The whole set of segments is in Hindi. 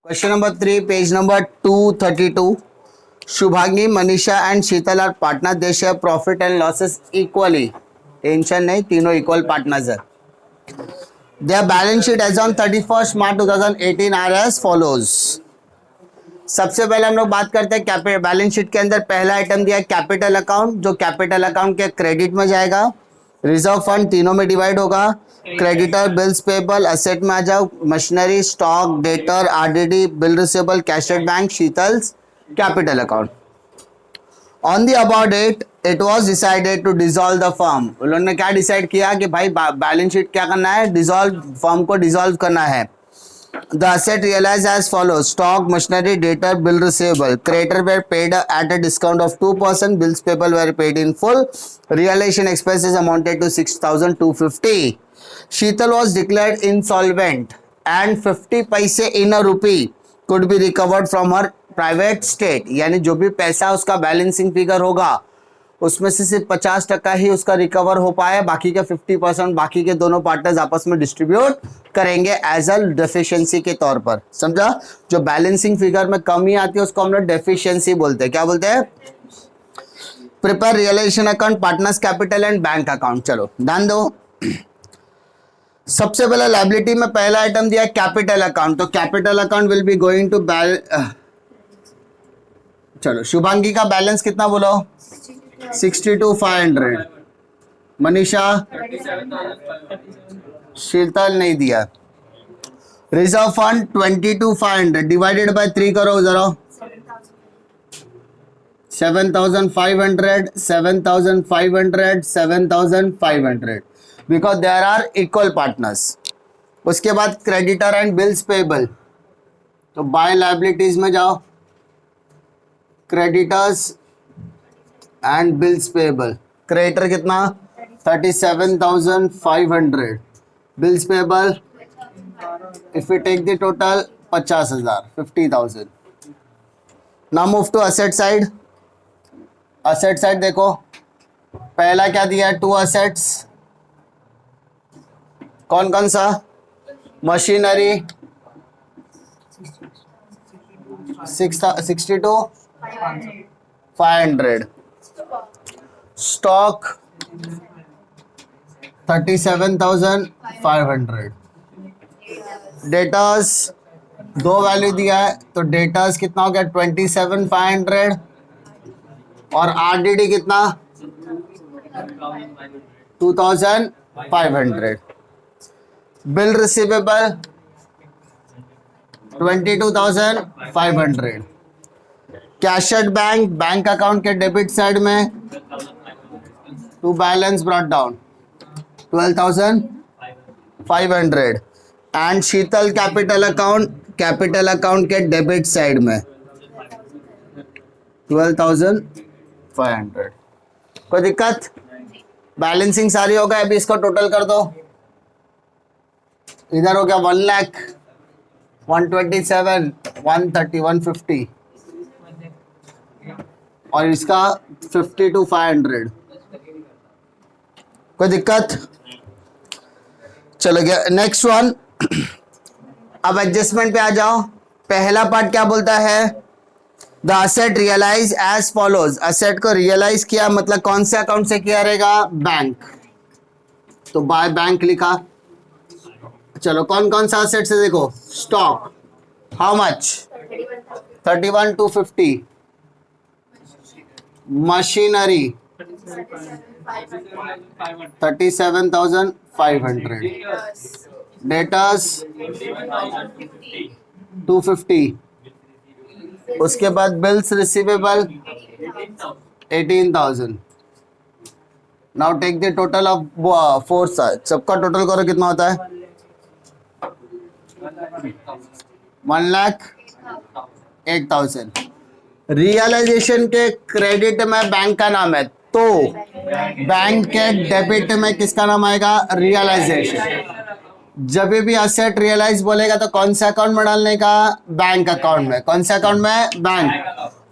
Question number 3, page number 232. Shubhangi, Manisha and Sheetal are partners. They share profit and losses equally. Tension नहीं, तीनों equal partners है. Their balance sheet as on 31st March 2018 are as follows. सबसे पहले हम लोग बात करते हैं कैपिटल बैलेंस शीट के अंदर पहला आइटम दिया है कैपिटल अकाउंट, जो कैपिटल अकाउंट के क्रेडिट में जाएगा. रिजर्व फंड तीनों में डिवाइड होगा. क्रेडिटर, बिल्स पेबल, एसेट में आ जाओ. Machinery, stock, debtor, RDD, bill receivable, cash at bank, Sheetal's capital account. On the about date it was decided to dissolve the firm. उन्होंने क्या डिसाइड किया कि भाई बैलेंस शीट क्या करना है, डिसॉल्व, फर्म को डिसॉल्व करना है. The asset realized as follows: stock, machinery, debtor, bill receivable. Creditor were paid at a discount of 2%. Bills payable were paid in full. Realization expenses amounted to 6,250. Sheetal was declared insolvent, and 50 paise in a rupee could be recovered from her private state. यानी जो भी पैसा उसका बैलेंसिंग फिगर होगा उसमें से सिर्फ 50% ही उसका रिकवर हो पाया, बाकी का 50% बाकी के दोनों पार्टनर्स आपस में डिस्ट्रीब्यूट करेंगे एज अ डेफिशिएंसी के तौर पर. समझा? जो बैलेंसिंग फिगर में कमी आती है उसको हम लोग डेफिशिएंसी बोलते हैं. क्या बोलते हैं? Prepare realisation account, partners capital and bank account. चलो ध्यान दो. सबसे पहले लायबिलिटी में पहला आइटम दिया कैपिटल अकाउंट, तो capital account will be going to चलो शुभांगी का बैलेंस कितना बोलो? 62,500. मनीषा, शीतल नहीं दिया. रिजर्व फंड 22,500 डिवाइडेड बाय 3 करो जरा. 7,500, 7,500, 7,500 because there are equal partners. उसके बाद क्रेडिटर एंड बिल्स पेबल, तो बाय लायबिलिटीज में जाओ. Creditors and bills payable. Creditor कितना? 37,500. Bills payable if you take the total 50,000, 50,000. Now move to asset side. Asset side देखो, पहला क्या दिया है? 2 असेट्स. कौन कौन सा? मशीनरी 62,500. स्टॉक 37,500. डेटर्स दो वैल्यू दिया है, तो डेटर्स कितना हो गया? 27,500. और आरडीडी कितना? 2,500. Bill receivable 22,500. Cash at bank, bank account के डेबिट साइड में to balance brought down 12,500. And Sheetal capital account के डेबिट साइड में 12,500. कोई दिक्कत? बैलेंसिंग सारी हो गई. अभी इसको टोटल कर दो. इधर हो गया 1 लाख, 127, 130, 150 और इसका 52,500. कोई दिक्कत? चलो गया. Next one. अब एडजस्टमेंट पे आ जाओ. पहला पार्ट क्या बोलता है? The asset realise as follows. Asset को रियलाइज किया मतलब कौन से अकाउंट से किया रहेगा? बैंक. तो बाय बैंक लिखा. चलो कौन कौन सा असेट से देखो. Stock how much? 31,250. Machinery 37,500. Debtors 250. उसके बाद bills receivable 18,000. Now take the total of 4 side. सबका टोटल करो कितना होता है? 1,08,000. रियलाइजेशन के क्रेडिट में बैंक का नाम है, तो बैंक के डेबिट में किसका नाम आएगा? रियलाइजेशन. जब भी असेट रियलाइज बोलेगा तो कौन से अकाउंट में डालने का? बैंक अकाउंट में. कौन से अकाउंट में? बैंक.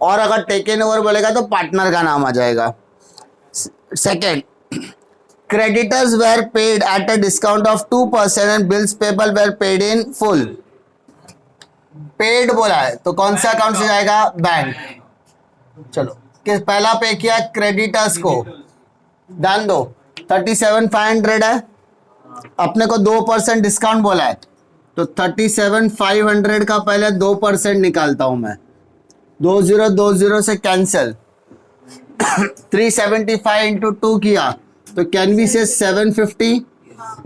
और अगर टेकन ओवर बोलेगा तो पार्टनर का नाम आ जाएगा. Second, creditors were paid at a discount of 2% and bills payable were paid in full. Paid बोला है तो कौन सा अकाउंट से जाएगा? बैंक। चलो कि पहला पे किया क्रेडिटर्स को, ध्यान दो 37,500 है, अपने को 2% डिस्काउंट बोला है तो 37,500 का पहले 2% निकालता हूं मैं, 2020 से कैंसिल 375 इंटू 2 किया तो कैन बी से 750,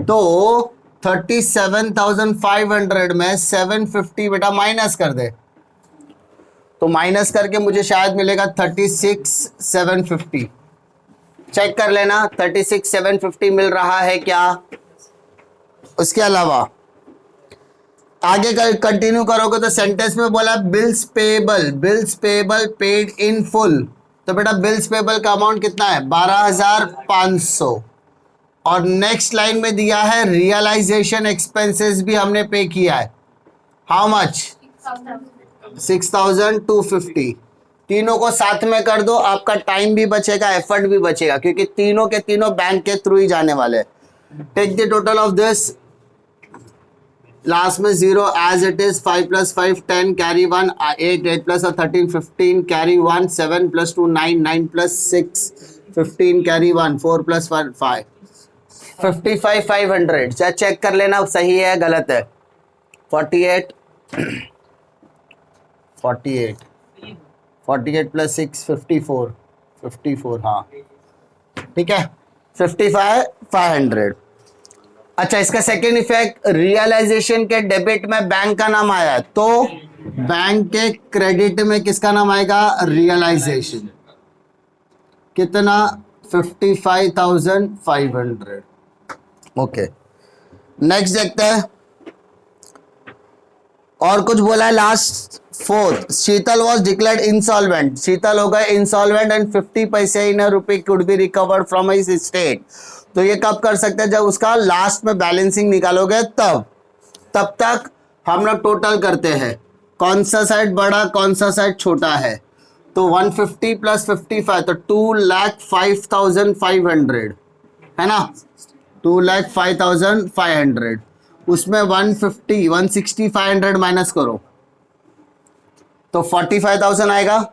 तो 37,500 में 750 बेटा माइनस कर दे, तो माइनस करके मुझे शायद मिलेगा 36,750। चेक कर लेना 36,750 मिल रहा है क्या? उसके अलावा आगे कंटिन्यू करोगे तो सेंटेंस में बोला bills payable, bills payable paid in full, तो बेटा बिल्स पेबल का अमाउंट कितना है? 12,500। और नेक्स्ट लाइन में दिया है रियलाइजेशन एक्सपेंसेस भी हमने पे किया है, हाउ मच? 6,250। तीनों को साथ में कर दो, आपका टाइम भी बचेगा, एफर्ट भी बचेगा, क्योंकि तीनों के तीनों बैंक के थ्रू ही जाने वाले। Take the total of this, last में 0 as it is, 5 + 5 10, carry 1 8, 8 + 13 15, carry 1 7 + 2 9, 9 + 6 15, carry 1 4 + 1 5, 55,500। चाहे चेक कर लेना सही है गलत है। 48 48 48 + 6 54, 54 हाँ ठीक है, 55,500। अच्छा, इसका सेकेंड इफेक्ट रियलाइजेशन के डेबिट में बैंक का नाम आया तो बैंक के क्रेडिट में किसका नाम आएगा? रियलाइजेशन। कितना? 55,500। ओके, नेक्स्ट देखते हैं और कुछ बोला है। Last fourth, Sheetal was declared insolvent, Sheetal हो गए insolvent and 50 paise in rupee could be recovered from his state. तो ये कब कर सकते हैं? जब उसका लास्ट में बैलेंसिंग निकालोगे तब तक हम लोग टोटल करते हैं कौन सा साइड बड़ा कौन सा साइड छोटा है। तो 150 + 55 तो 2,05,500 है ना, 2,05,500। उसमें 150 160 500 माइनस करो तो 45,000 आएगा।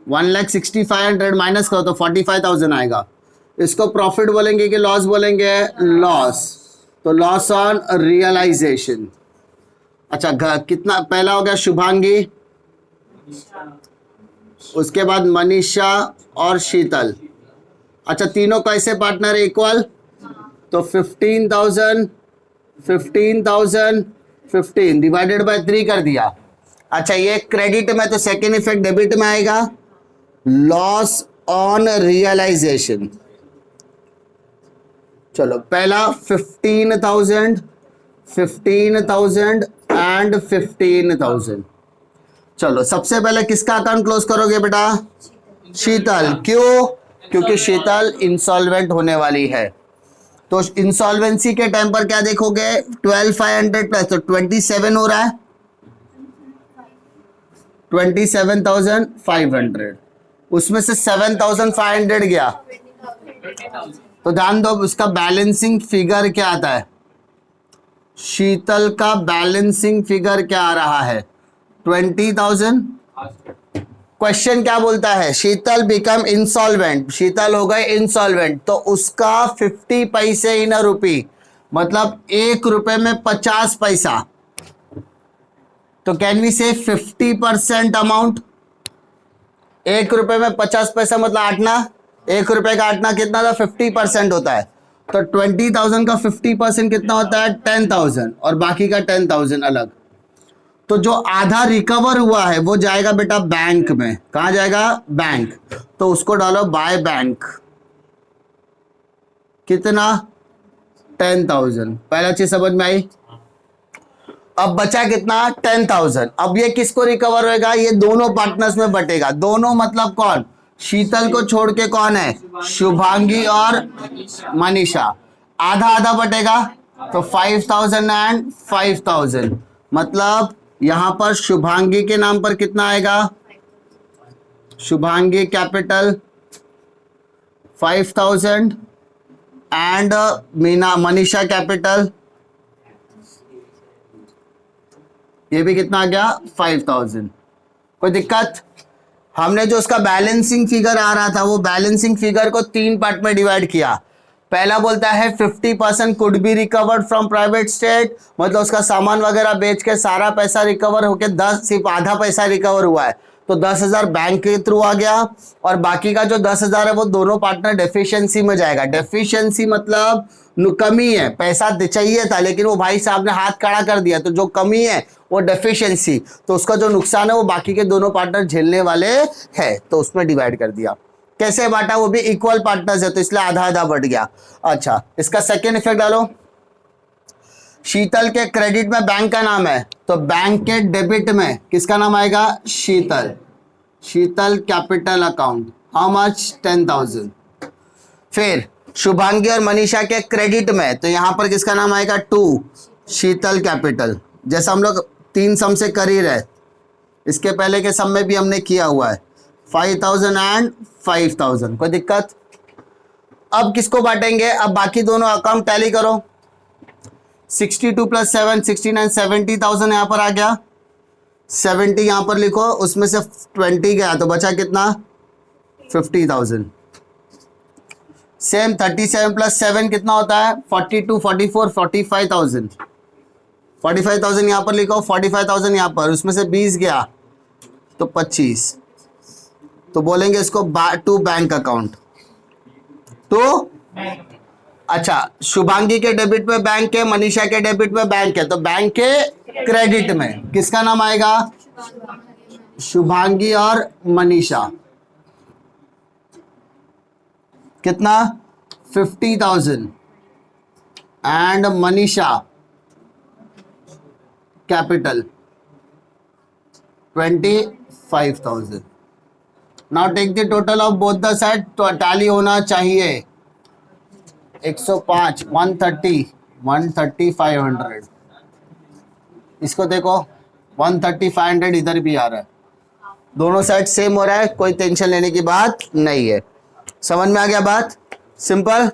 1,60,500 माइनस करो तो 45,000 आएगा। इसको प्रॉफिट बोलेंगे कि लॉस बोलेंगे? लॉस। तो लॉस ऑन रियलाइजेशन। अच्छा, कितना पहला हो गया? शुभांगी, उसके बाद मनीषा और शीतल। अच्छा, तीनों कैसे पार्टनर है? इक्वल। तो 15,000 15,000 15 डिवाइडेड बाय 3 कर दिया। अच्छा, ये क्रेडिट में, तो सेकेंड इफेक्ट डेबिट में आएगा, लॉस ऑन रियलाइजेशन। चलो, पहला 15,000 15,000 एंड 15,000। चलो, सबसे पहले किसका अकाउंट क्लोज करोगे बेटा? शीतल। क्यों? क्योंकि शीतल इंसॉल्वेंट होने वाली है। तो इंसॉल्वेंसी के टाइम पर क्या देखोगे? 12,500 प्लस तो 27 हो रहा है, 27,500। उसमें से 7,500 गया तो ध्यान दो उसका बैलेंसिंग फिगर क्या आता है। शीतल का बैलेंसिंग फिगर क्या आ रहा है? 20,000। क्वेश्चन क्या बोलता है? शीतल बिकम इंसॉल्वेंट, शीतल हो गए इंसॉल्वेंट, तो उसका 50 पैसे इन अ रुपी, मतलब 1 रुपए में 50 पैसा। तो कैन वी से 50% अमाउंट? 1 रुपए में 50 पैसा मतलब आठना, 1 रुपए का आठना कितना था? 50% होता है। तो 20,000 का 50% कितना होता है? 10,000, और बाकी का 10,000 अलग। तो जो आधा रिकवर हुआ है वो जाएगा बेटा बैंक में। कहां जाएगा? बैंक। तो उसको डालो बाय बैंक। कितना? 10,000। पहला चीज समझ में आई। अब बचा कितना? 10,000। अब ये किसको रिकवर होएगा? ये दोनों पार्टनर्स में बटेगा। दोनों मतलब कौन? शीतल को छोड़ के कौन है? शुभांगी और मनीषा। आधा आधा बटेगा तो 5,000 एंड 5,000, मतलब यहां पर शुभांगी के नाम पर कितना आएगा? Shubhangi capital 5,000 and Meena Manisha capital ये भी कितना आ गया 5000। कोई दिक्कत? हमने जो उसका बैलेंसिंग फिगर आ रहा था वो बैलेंसिंग फिगर को 3 पार्ट में डिवाइड किया। पहला बोलता है 50% could be recovered from private state, मतलब उसका सामान वगैरह बेच के सारा पैसा रिकवर होके 10 सिर्फ आधा पैसा रिकवर हुआ है, तो 10,000 बैंक के थ्रू आ गया, और बाकी का जो 10,000 है वो दोनों पार्टनर डेफिशिएंसी में जाएगा। डेफिशिएंसी मतलब कमी है, पैसा चाहिए था लेकिन वो भाई साहब ने हाथ खड़ा कर दिया, तो जो कमी है वो डेफिशिएंसी, तो उसका जो नुकसान है वो बाकी के दोनों पार्टनर झेलने वाले हैं, तो उसमें डिवाइड कर दिया। कैसे बांटा? वो भी इक्वल पार्टनर्स है तो इसलिए आधा आधा बढ़ गया। अच्छा, इसका सेकेंड इफेक्ट डालो। शीतल के क्रेडिट में बैंक का नाम है, तो बैंक के डेबिट में किसका नाम आएगा? शीतल। शीतल कैपिटल अकाउंट, हाउ मच? 10,000। फिर शुभांगी और मनीषा के क्रेडिट में, तो यहां पर किसका नाम आएगा? 2, शीतल कैपिटल। जैसा हम लोग 3 सम से कर ही रहे, इसके पहले के सम में भी हमने किया हुआ है, 5,000 एंड 5,000। कोई दिक्कत? अब किसको बांटेंगे? अब बाकी दोनों अकाउंट टैली करो। 62 + 7 69, 70,000 यहां पर आ गया। 70 यहां पर लिखो, उसमें से 20 गया तो बचा कितना? 50,000। सेम 37 + 7 कितना होता है? 42, 44, 45,000। 45,000 यहां पर लिखो, 45,000 यहां पर, उसमें से 20 गया तो 25, तो बोलेंगे इसको टू बैंक अकाउंट। तो अच्छा, शुभांगी के डेबिट में बैंक है, मनीषा के डेबिट में बैंक है, तो बैंक के क्रेडिट में किसका नाम आएगा? शुभांगी और मनीषा। कितना? 50,000 and Manisha capital 25,000। Now take the total of both the side, तो टैली होना चाहिए 105, 130, 130, 500। इसको देखो 130, 500 इधर भी आ रहा है, दोनों साइड सेम हो रहा है, कोई टेंशन लेने की बात नहीं है। समझ में आ गया बात? सिंपल।